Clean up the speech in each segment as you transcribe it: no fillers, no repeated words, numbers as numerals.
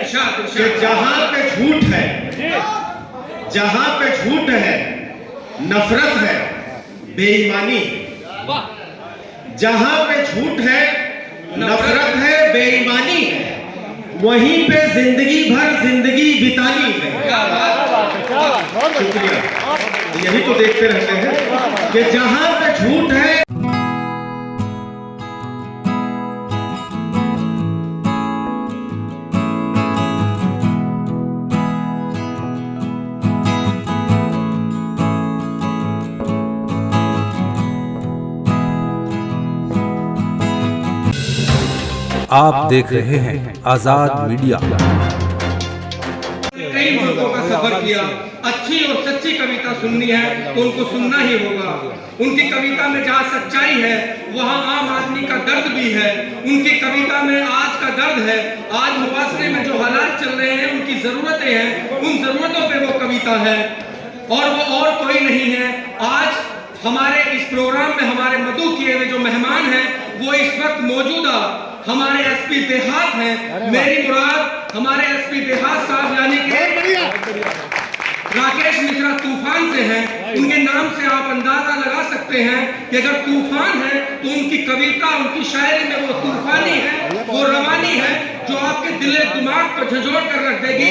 कि जहां पे झूठ है, जहां पे झूठ है, नफरत है, बेईमानी। जहां पे झूठ है, नफरत है, बेईमानी है, वहीं पे जिंदगी भर जिंदगी बितानी है। शुक्रिया। यही तो देखते रहते हैं कि जहां पे झूठ है। आप देख रहे हैं आजाद मीडिया। कई मुल्कों का सफर किया, अच्छी और सच्ची कविता सुननी है तो उनको सुनना ही होगा। उनकी कविता में जहाँ सच्चाई है वहाँ आम आदमी का दर्द भी है। उनकी कविता में आज का दर्द है, आज मुआशरे में जो हालात चल रहे हैं, उनकी जरूरतें हैं, उन जरूरतों पे वो कविता है और वो और कोई नहीं है। आज हमारे इस प्रोग्राम में हमारे मदऊ किए हुए जो मेहमान हैं वो इस वक्त मौजूदा हमारे एसपी देहात हैं। मेरी मुराद हमारे एसपी देहात साहब यानी कि राकेश मिश्रा तूफान से हैं। उनके नाम से आप अंदाजा लगा सकते हैं कि अगर तूफान है तो उनकी कविता, उनकी शायरी में वो तूफानी है, वो रवानी है जो आपके दिल दिमाग को झंझोड़ कर रख देगी।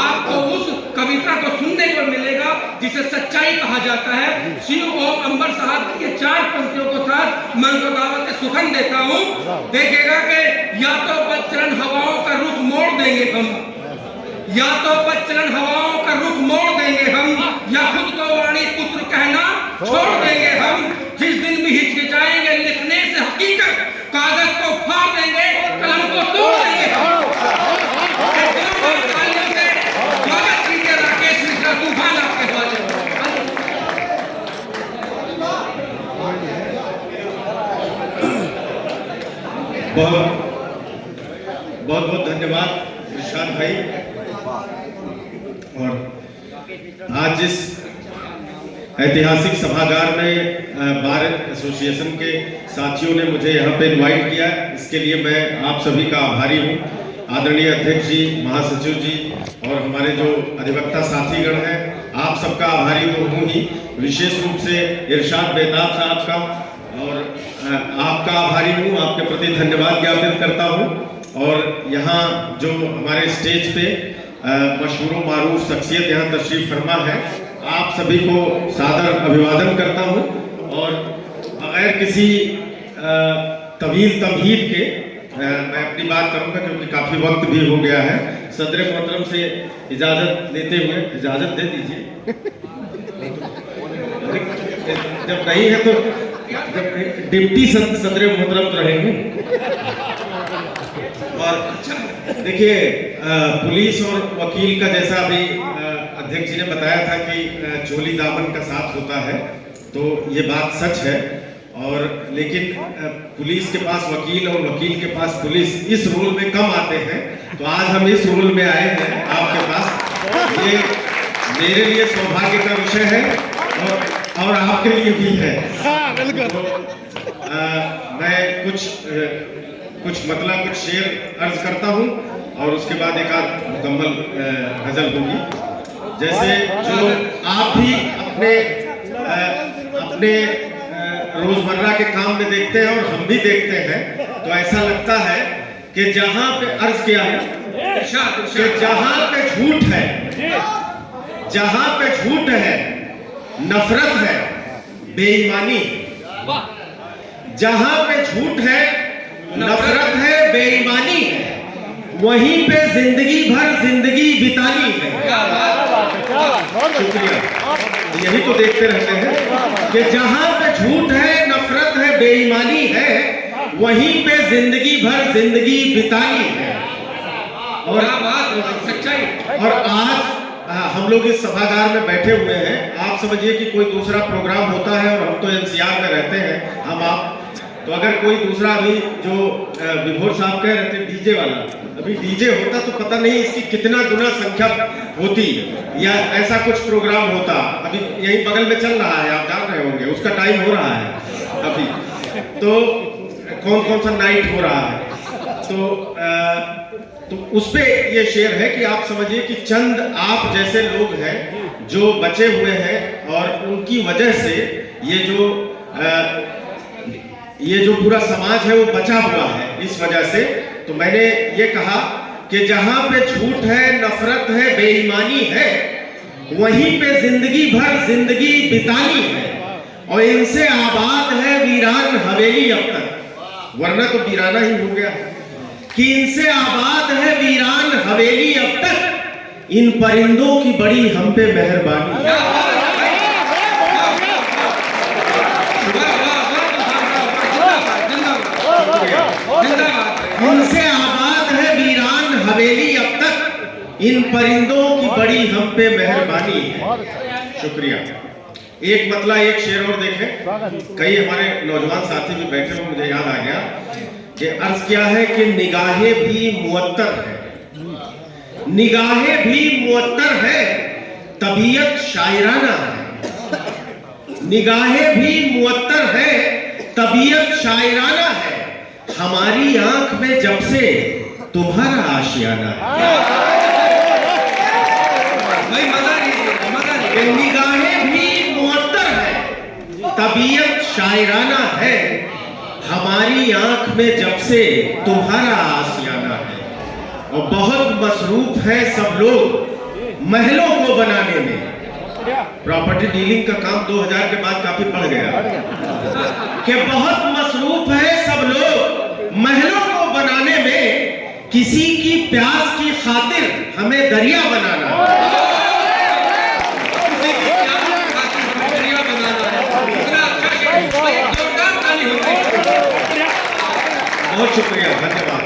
आपको उस कविता को सुनने को मिलेगा जिसे सच्चाई कहा जाता है। शिव ओम अंबर साहब के 4 पंक्तियों को साथ मैं उनको दावत सुखन देता हूँ। देखिएगा कि या तो बचलन हवाओं का रुख मोड़ देंगे हम, या तो बचलन हवाओं का रुख मोड़ देंगे हम, या खुद को वाणी पुत्र कहना छोड़ देंगे हम। जिस दिन भी हिचकिचाएंगे लिखने से हकीकत, कागज को फाड़ देंगे, कलम को तोड़ देंगे हम। स्वागत कीजिए राकेश मिश्रा तूफान आपके हवाले। बहुत बहुत धन्यवाद इरशाद भाई। और आज इस ऐतिहासिक सभागार में बार एसोसिएशन के साथियों ने मुझे यहाँ पे इनवाइट किया, इसके लिए मैं आप सभी का आभारी हूँ। आदरणीय अध्यक्ष जी, महासचिव जी और हमारे जो अधिवक्ता साथीगण हैं, आप सबका आभारी तो हूँ ही, विशेष रूप से इरशाद बेताब साहब का और आपका आभारी हूँ, आपके प्रति धन्यवाद ज्ञापित करता हूँ। और यहाँ जो हमारे स्टेज पे मशहूर मारूफ शख्सियत यहाँ तशरीफ फरमा है, आप सभी को सादर अभिवादन करता हूँ। और बगैर किसी तवील तमहीद के मैं अपनी बात करूँगा क्योंकि काफ़ी वक्त भी हो गया है। सदर मोहतरम से इजाज़त लेते हुए, इजाज़त दे दीजिए, जब नहीं है तो डिप्टी सदर मोहतरम तो रहेंगे। और देखिए, पुलिस और वकील का जैसा अभी अध्यक्ष जी ने बताया था कि चोली दामन का साथ होता है, तो ये बात सच है। और लेकिन पुलिस के पास वकील और वकील के पास पुलिस इस रोल में कम आते हैं, तो आज हम इस रोल में आए हैं आपके पास। ये मेरे लिए सौभाग्य का विषय है और आपके लिए भी है। तो मैं कुछ शेर अर्ज करता हूँ और उसके बाद एक आध मुकम्मल गजल होगी। जैसे जो आप भी अपने रोजमर्रा के काम में देखते हैं और हम भी देखते हैं, तो ऐसा लगता है कि जहां पे अर्ज किया है कि जहां पे झूठ है, जहां पे झूठ है, नफरत है, बेईमानी। जहां पे झूठ है, नफरत है, बेईमानी है, वहीं पे जिंदगी भर जिंदगी बितानी है। शुक्रिया। यही तो देखते रहते हैं कि जहां पे झूठ है, नफरत है, बेईमानी है, वहीं पे जिंदगी भर जिंदगी बितानी है। और आज हम लोग इस सभागार में बैठे हुए हैं। आप समझिए कि कोई दूसरा प्रोग्राम होता है और हम तो एनसीआर में रहते हैं, हम आप तो अगर कोई दूसरा अभी जो विभोर साहब कह रहे थे डीजे वाला, अभी डीजे होता तो पता नहीं इसकी कितना गुना संख्या होती, या ऐसा कुछ प्रोग्राम होता। अभी यही बगल में चल रहा है, आप जान रहे होंगे, उसका टाइम हो रहा है अभी, तो कौन कौन सा नाइट हो रहा है। तो उस पे ये शेर है कि आप समझिए कि चंद आप जैसे लोग हैं जो बचे हुए हैं और उनकी वजह से ये जो पूरा समाज है वो बचा हुआ है इस वजह से। तो मैंने ये कहा कि जहां पे झूठ है, नफरत है, बेईमानी है, वहीं पे जिंदगी भर जिंदगी बितानी है, और इनसे आबाद है वीरान हवेली अब तक, वरना तो वीराना ही हो गया, कि इनसे आबाद है वीरान हवेली अब तक, इन परिंदों की बड़ी हम पे मेहरबानी है। इनसे आबाद है वीरान हवेली अब तक, इन परिंदों की बड़ी हम पे मेहरबानी है। शुक्रिया। एक मतला एक शेर और देखें। कई हमारे नौजवान साथी भी बैठे हुए, मुझे याद आ गया कि अर्ज क्या है कि निगाहें भी मुअत्तर है, निगाहें भी मुअत्तर है, तबीयत शायराना है, निगाहें भी मुअत्तर है, तबीयत शायराना है, हमारी आंख में जब से तुम्हारा आशियाना है। निगाहें भी मुअत्तर है, तबीयत शायराना है, हमारी आंख में जब से तुम्हारा आशियाना है, और बहुत मसरूफ है सब लोग महलों को बनाने में। प्रॉपर्टी डीलिंग का काम 2000 के बाद काफी बढ़ गया कि बहुत मसरूफ है सब लोग महलों को बनाने में, किसी की प्यास की खातिर हमें दरिया बनाना है। बहुत शुक्रिया, धन्यवाद।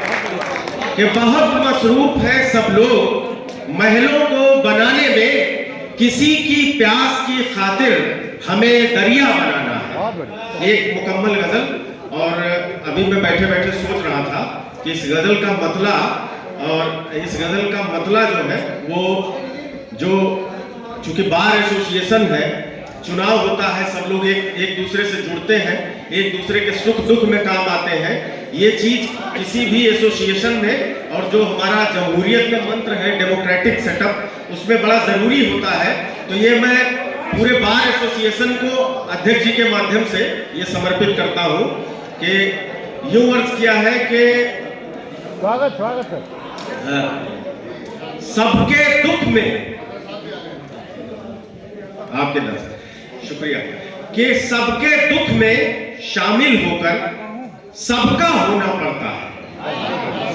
कि बहुत मसरूफ है सब लोग महलों को बनाने में, किसी की प्यास की खातिर हमें दरिया बनाना है। एक मुकम्मल गजल। और अभी मैं बैठे बैठे सोच रहा था कि इस गजल का मतला, और इस गजल का मतला जो है वो जो चूंकि बार एसोसिएशन है, चुनाव होता है, सब लोग एक दूसरे से जुड़ते हैं, एक दूसरे के सुख दुख में काम आते हैं। ये चीज किसी भी एसोसिएशन में, और जो हमारा जमहूरियत का मंत्र है डेमोक्रेटिक सेटअप, उसमें बड़ा जरूरी होता है। तो ये मैं पूरे बार एसोसिएशन को अध्यक्ष जी के माध्यम से ये समर्पित करता हूँ कि यूं अर्ज किया है कि स्वागत सबके दुख में, आपके दर्शक शुक्रिया, कि सबके दुख में शामिल होकर सबका होना पड़ता है।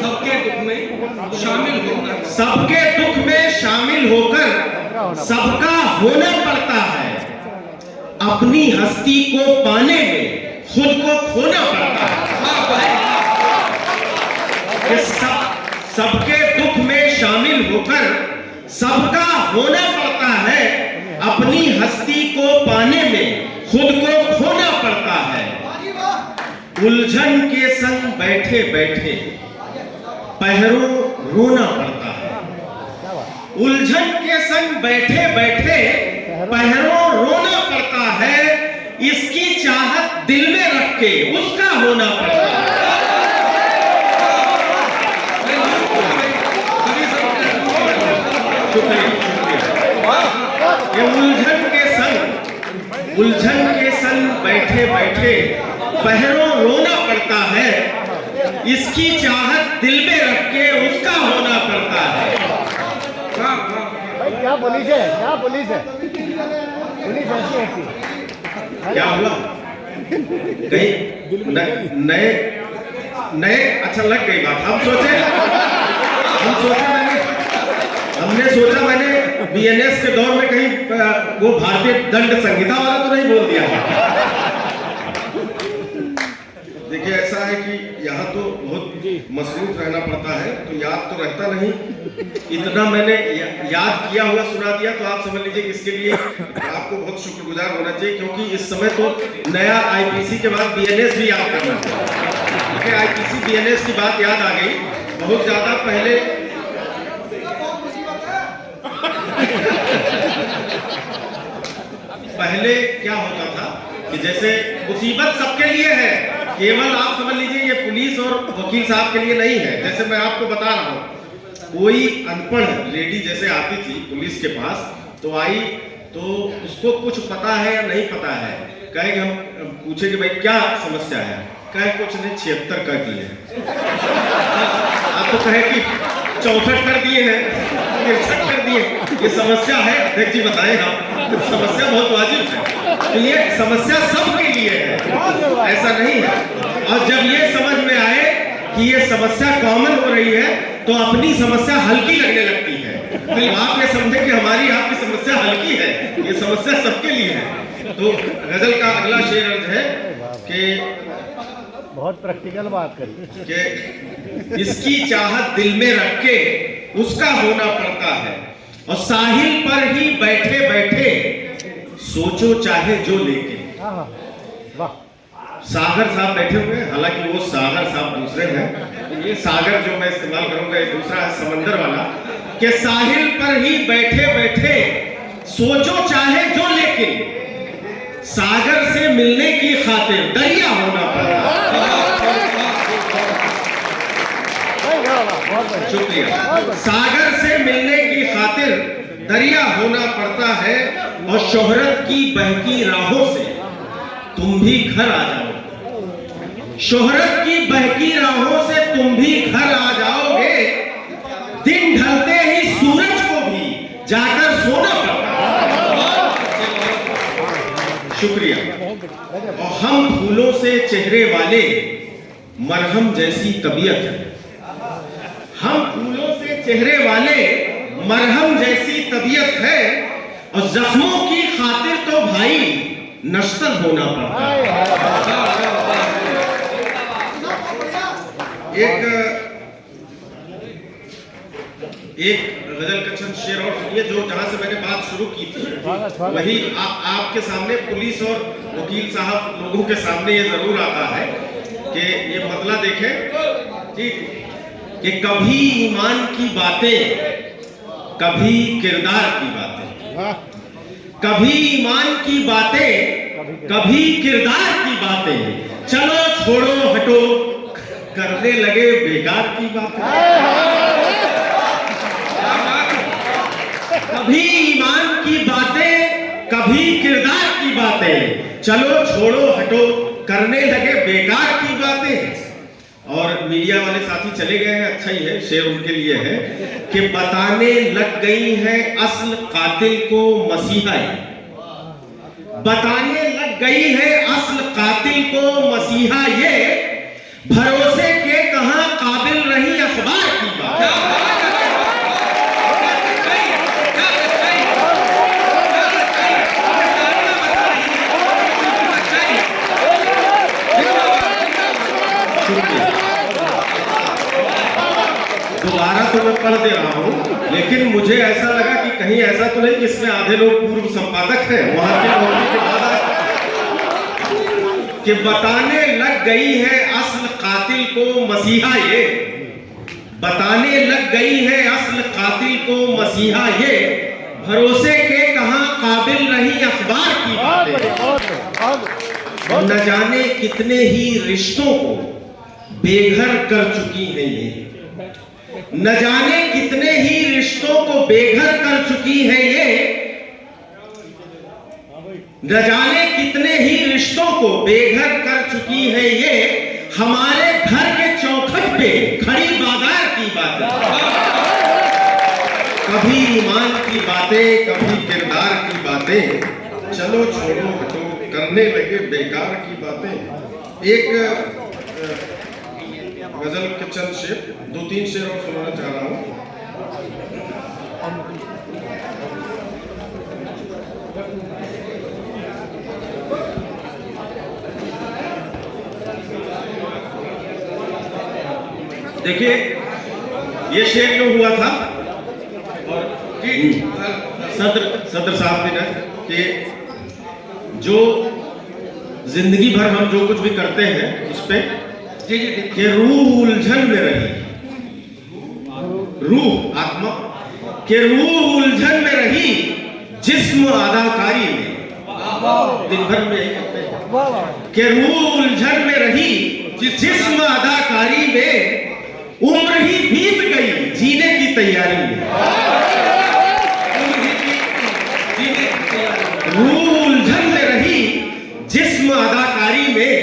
सबके दुख में शामिल होकर, सबके दुख में शामिल होकर सबका होना पड़ता है, अपनी हस्ती को पाने में खुद को खोना पड़ता है। कि सबके दुख में शामिल होकर सबका होना पड़ता है, अपनी हस्ती को पाने में खुद को खोना पड़ता है। उलझन के संग बैठे बैठे पहरों रोना पड़ता है। उलझन के संग बैठे बैठे पहरों रोना पड़ता है, इसकी चाहत दिल में रख के उसका होना पड़ता है। ये उलझन के संग बैठे बैठे पहरों रोना पड़ता है, इसकी चाहत दिल में रख के उसका होना पड़ता है। भाई क्या पुलिस है, क्या पुलिस है, पुलिस ऐसी ऐसी क्या हुआ? कहीं नए अच्छा लग गई बात। हमने सोचा मैंने बीएनएस के दौर में कहीं वो भारतीय दंड संहिता वाला तो नहीं बोल दिया। देखिए ऐसा है कि यहाँ तो बहुत मसरूफ रहना पड़ता है, तो याद तो रहता नहीं। इतना मैंने याद किया हुआ सुना दिया, तो आप समझ लीजिए कि इसके लिए आपको बहुत शुक्रगुजार होना चाहिए, क्योंकि इस समय तो नया आईपीसी के बाद बीएनएस भी याद करना चाहिए। आईपीसी बीएनएस की बात याद आ गई। बहुत ज्यादा पहले क्या होता था कि जैसे मुसीबत सबके लिए है, केवल आप समझ लीजिए ये पुलिस और वकील साहब के लिए नहीं है। जैसे मैं आपको बता रहा हूँ कोई अनपढ़ लेडी जैसे आती थी पुलिस के पास, तो आई तो उसको कुछ पता है या नहीं पता है, कहे कि हम पूछे कि भाई क्या समस्या है, कहे कुछ नहीं 76 कर दिए हैं। आप तो कहे कि 64 कर दिए हैं, 63 कर दिए, ये समस्या है अध्यक्ष जी बताएं आप, समस्या बहुत वाजिब है, तो ये समस्या सबके लिए है, ऐसा नहीं है। और जब ये समझ में आए कि ये समस्या कॉमन हो रही है तो अपनी समस्या हल्की लगने लगती है। तो आप ये समझे कि हमारी आपकी समस्या हल्की है, ये समस्या सबके लिए है। तो गजल का अगला शेर अर्ज है कि बहुत प्रैक्टिकल बात करी कि इसकी चाहत दिल में रख के उसका होना पड़ता है, और साहिल पर ही बैठे बैठे सोचो चाहे जो लेके। हाँ वाह, सागर साहब बैठे हुए हैं, हालांकि वो सागर साहब दूसरे हैं, ये सागर जो मैं इस्तेमाल करूंगा ये दूसरा है, समंदर वाला, कि साहिल पर ही बैठे बैठे सोचो चाहे जो, लेकिन सागर से मिलने की खातिर दरिया होना पड़ता है। शुक्रिया। सागर से मिलने की खातिर दरिया होना पड़ता है, और शोहरत की बहकी राहों से तुम भी घर आ जाओ, शोहरत की बहकी राहों से तुम भी घर आ जाओगे, दिन ढलते ही सूरज को भी जाकर सोना पड़ता है। शुक्रिया। और हम फूलों से चेहरे वाले मरहम जैसी तबीयत है, हम फूलों से चेहरे वाले मरहम जैसी तबीयत है, और जख्मों की खातिर तो भाई नश्तर होना पड़ता है। एक गजल का चंद शेर और सुनिए, जो जहां से मैंने बात शुरू की थी वही आपके सामने पुलिस और वकील साहब लोगों के सामने ये जरूर आता है कि ये मतला देखें जी, कि कभी ईमान की बातें कभी किरदार की बातें, कभी ईमान की बातें कभी किरदार की बातें, चलो छोड़ो हटो करने लगे बेकार की बातें। कभी ईमान की बातें कभी किरदार की बातें, चलो छोड़ो हटो करने लगे बेकार की बातें। और मीडिया वाले साथी चले गए हैं, अच्छा ही है, शेर उनके लिए है कि बताने लग गई है असल कातिल को मसीहा, बताने लग गई है असल कातिल को मसीहा, ये भरोसे के कहां काबिल रही अखबार की बात। दोबारा तो मैं पढ़ दे रहा हूं, लेकिन मुझे ऐसा लगा कि कहीं ऐसा तो नहीं कि इसमें आधे लोग पूर्व संपादक हैं, वहां के होने के बाद कि बताने लग गई है असल कातिल को मसीहा, ये बताने लग गई है असल कातिल को मसीहा, ये भरोसे के कहां काबिल रही अखबार की बातें। न जाने कितने ही रिश्तों को बेघर कर चुकी है ये, न जाने कितने ही रिश्तों को बेघर कर चुकी है ये, न जाने कितने ही रिश्तों को बेघर कर चुकी है ये, हमारे घर के चौखट पे खड़ी बाजार की बातें, कभी ईमान की बातें कभी किरदार की बातें, चलो छोड़ो हटो करने लगे बेकार की बातें। एक गजल के चंद शेर, 2-3 शेर और सुनाना चाह रहा हूं। देखिए ये शेर जो हुआ था, और सदर साहब ने कि जो जिंदगी भर हम जो कुछ भी करते हैं उस पे कि रूह उलझन में रही, रूह आत्मा के रूह उलझन में रही, जिस्म अदाकारी में, दिन भर में के रूह उलझन में रही, जिस्म अदाकारी में, उम्र ही बीत गई जीने की तैयारी में, रूह उलझन में रही जिस्म अदाकारी में,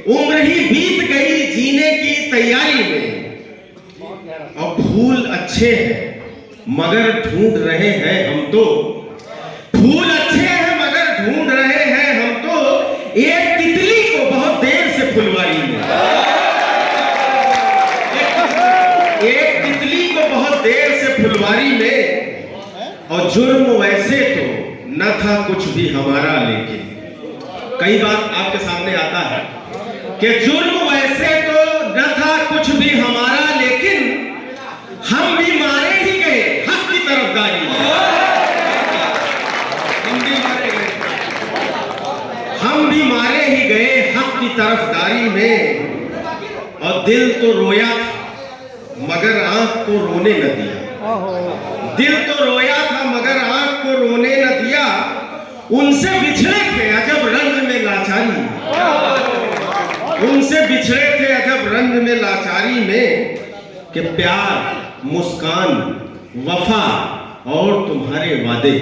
उम्र ही बीत गई जीने की तैयारी में। और फूल अच्छे हैं मगर ढूंढ रहे हैं हम तो, फूल अच्छे हैं मगर ढूंढ रहे हैं हम तो, एक तितली को बहुत देर से फुलवारी में, एक तितली को बहुत देर से फुलवारी में। और जुर्म वैसे तो न था कुछ भी हमारा, लेकिन कई बार आपके सामने आता है कि जुर्म वैसे तो न था कुछ भी हमारा, लेकिन हम भी मारे ही गए हक की तरफदारी में, हम भी मारे ही गए हक की तरफदारी में। और दिल तो रोया था मगर आंख को रोने न दिया, दिल तो रोया था मगर आंख को रोने न दिया। उनसे बिछड़े थे अजब रंज में लाचारी, उनसे बिछड़े थे अजब रंज में लाचारी में। कि प्यार मुस्कान वफा और तुम्हारे वादे,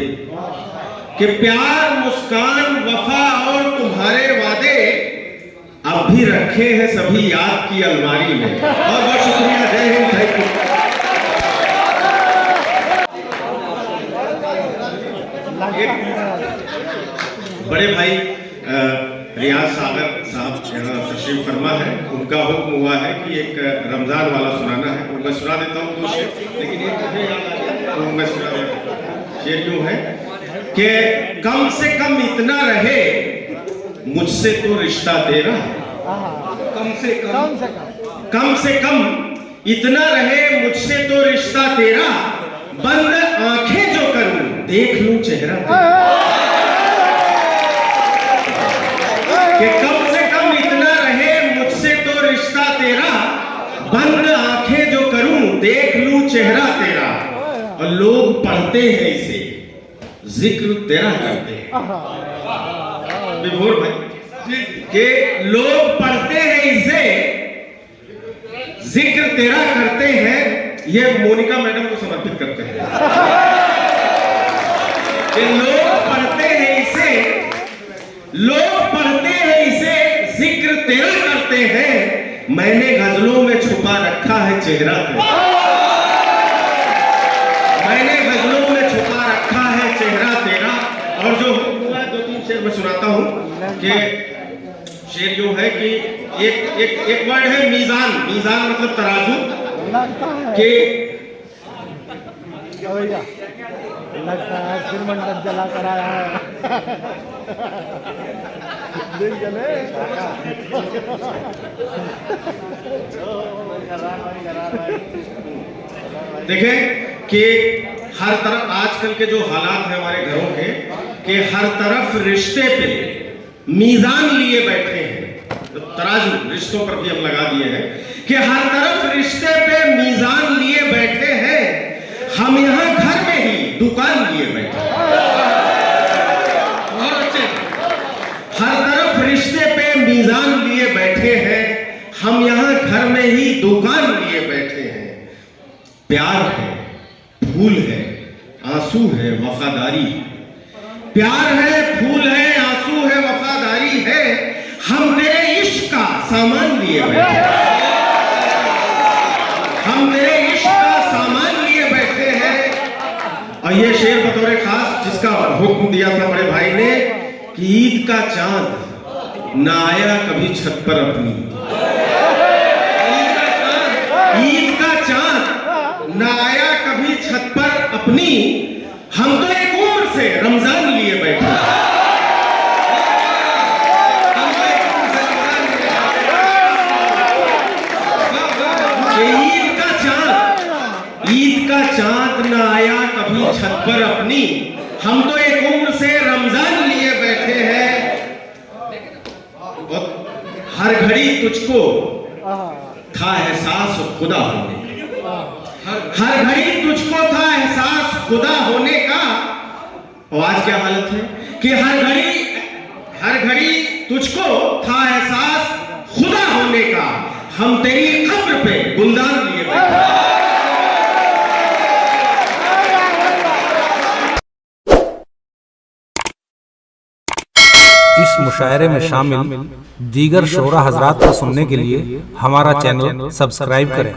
कि प्यार मुस्कान वफा और तुम्हारे वादे अब भी रखे हैं सभी याद की अलमारी में। बहुत बहुत शुक्रिया, जय हिंद, थैंक यू। बड़े भाई रियाज सागर साहब यहाँ तशरीफ फरमा है, उनका हुक्म हुआ है कि एक रमजान वाला सुनाना है, तो मैं सुना देता हूँ 2 शेर, लेकिन एक मुझे याद आ गया तो मैं सुना देता हूँ। शेर यूं है कि कम से कम इतना रहे मुझसे तो रिश्ता तेरा, कम से कम इतना रहे मुझसे तो रिश्ता तेरा, बंद आंखें जो करूं देख लूं चेहरा तेरा। कि कम से कम इतना रहे मुझसे तो रिश्ता तेरा, बंद आंखें जो करूं देख लूं चेहरा तेरा। और लोग पढ़ते हैं इसे जिक्र तेरा करते हैं, विभोर भाई, कि लोग पढ़ते हैं इसे जिक्र तेरा करते हैं। ये मोनिका मैडम को समर्पित करते हैं कि लोग पढ़ते हैं इसे, लोग पढ़ते हैं इसे जिक्र तेरा करते हैं। मैंने गजलों में छुपा रखा है चेहरा तेरा, मैंने गजलों में छुपा रखा है चेहरा तेरा। और जो 2-3 शेर मैं सुनाता हूं कि शेर यूं है कि एक वर्ड है मीजान, मीजान मतलब तराजू, कि लगता है फिर मंडप जला कर आया है। दिन जले देखें कि हर तरफ आजकल के जो हालात हैं हमारे घरों के, कि हर तरफ रिश्ते पे मीजान लिए बैठे हैं, तो तराजू रिश्तों पर भी हम लगा दिए हैं कि हर तरफ रिश्ते पे मीजान लिए बैठे हैं। हम यहाँ घर में ही दुकान लिए बैठे हैं, हर तरफ रिश्ते पे मीजान लिए बैठे हैं। हम यहाँ घर में ही दुकान लिए बैठे हैं। प्यार है फूल है आंसू है वफादारी, प्यार है फूल है आंसू है वफादारी है। हम तेरे इश्क का सामान लिए बैठे हैं, हम तेरे इश्क का सामान लिए बैठे हैं। और ये शेर बतौर खास जिसका हुक्म दिया था बड़े भाई ने कि ईद का चांद ना आया कभी छत पर अपनी, ईद का चांद ना आया कभी छत पर अपनी। हम तो एक उम्र से रमजान लिए बैठे, ईद का चांद ना आया कभी छत पर अपनी। हम तो एक उम्र से रमजान लिए बैठे हैं। हर घड़ी तुझको था एहसास खुदा होने का, हर घड़ी तुझको था एहसास खुदा होने का। और आज क्या हालत है कि हर घड़ी तुझको था एहसास खुदा होने का। हम तेरी कब्र पे गुलदार लिए बैठे। इस मुशायरे में शामिल दीगर शोरा हजरात को सुनने के लिए हमारा चैनल सब्सक्राइब करें।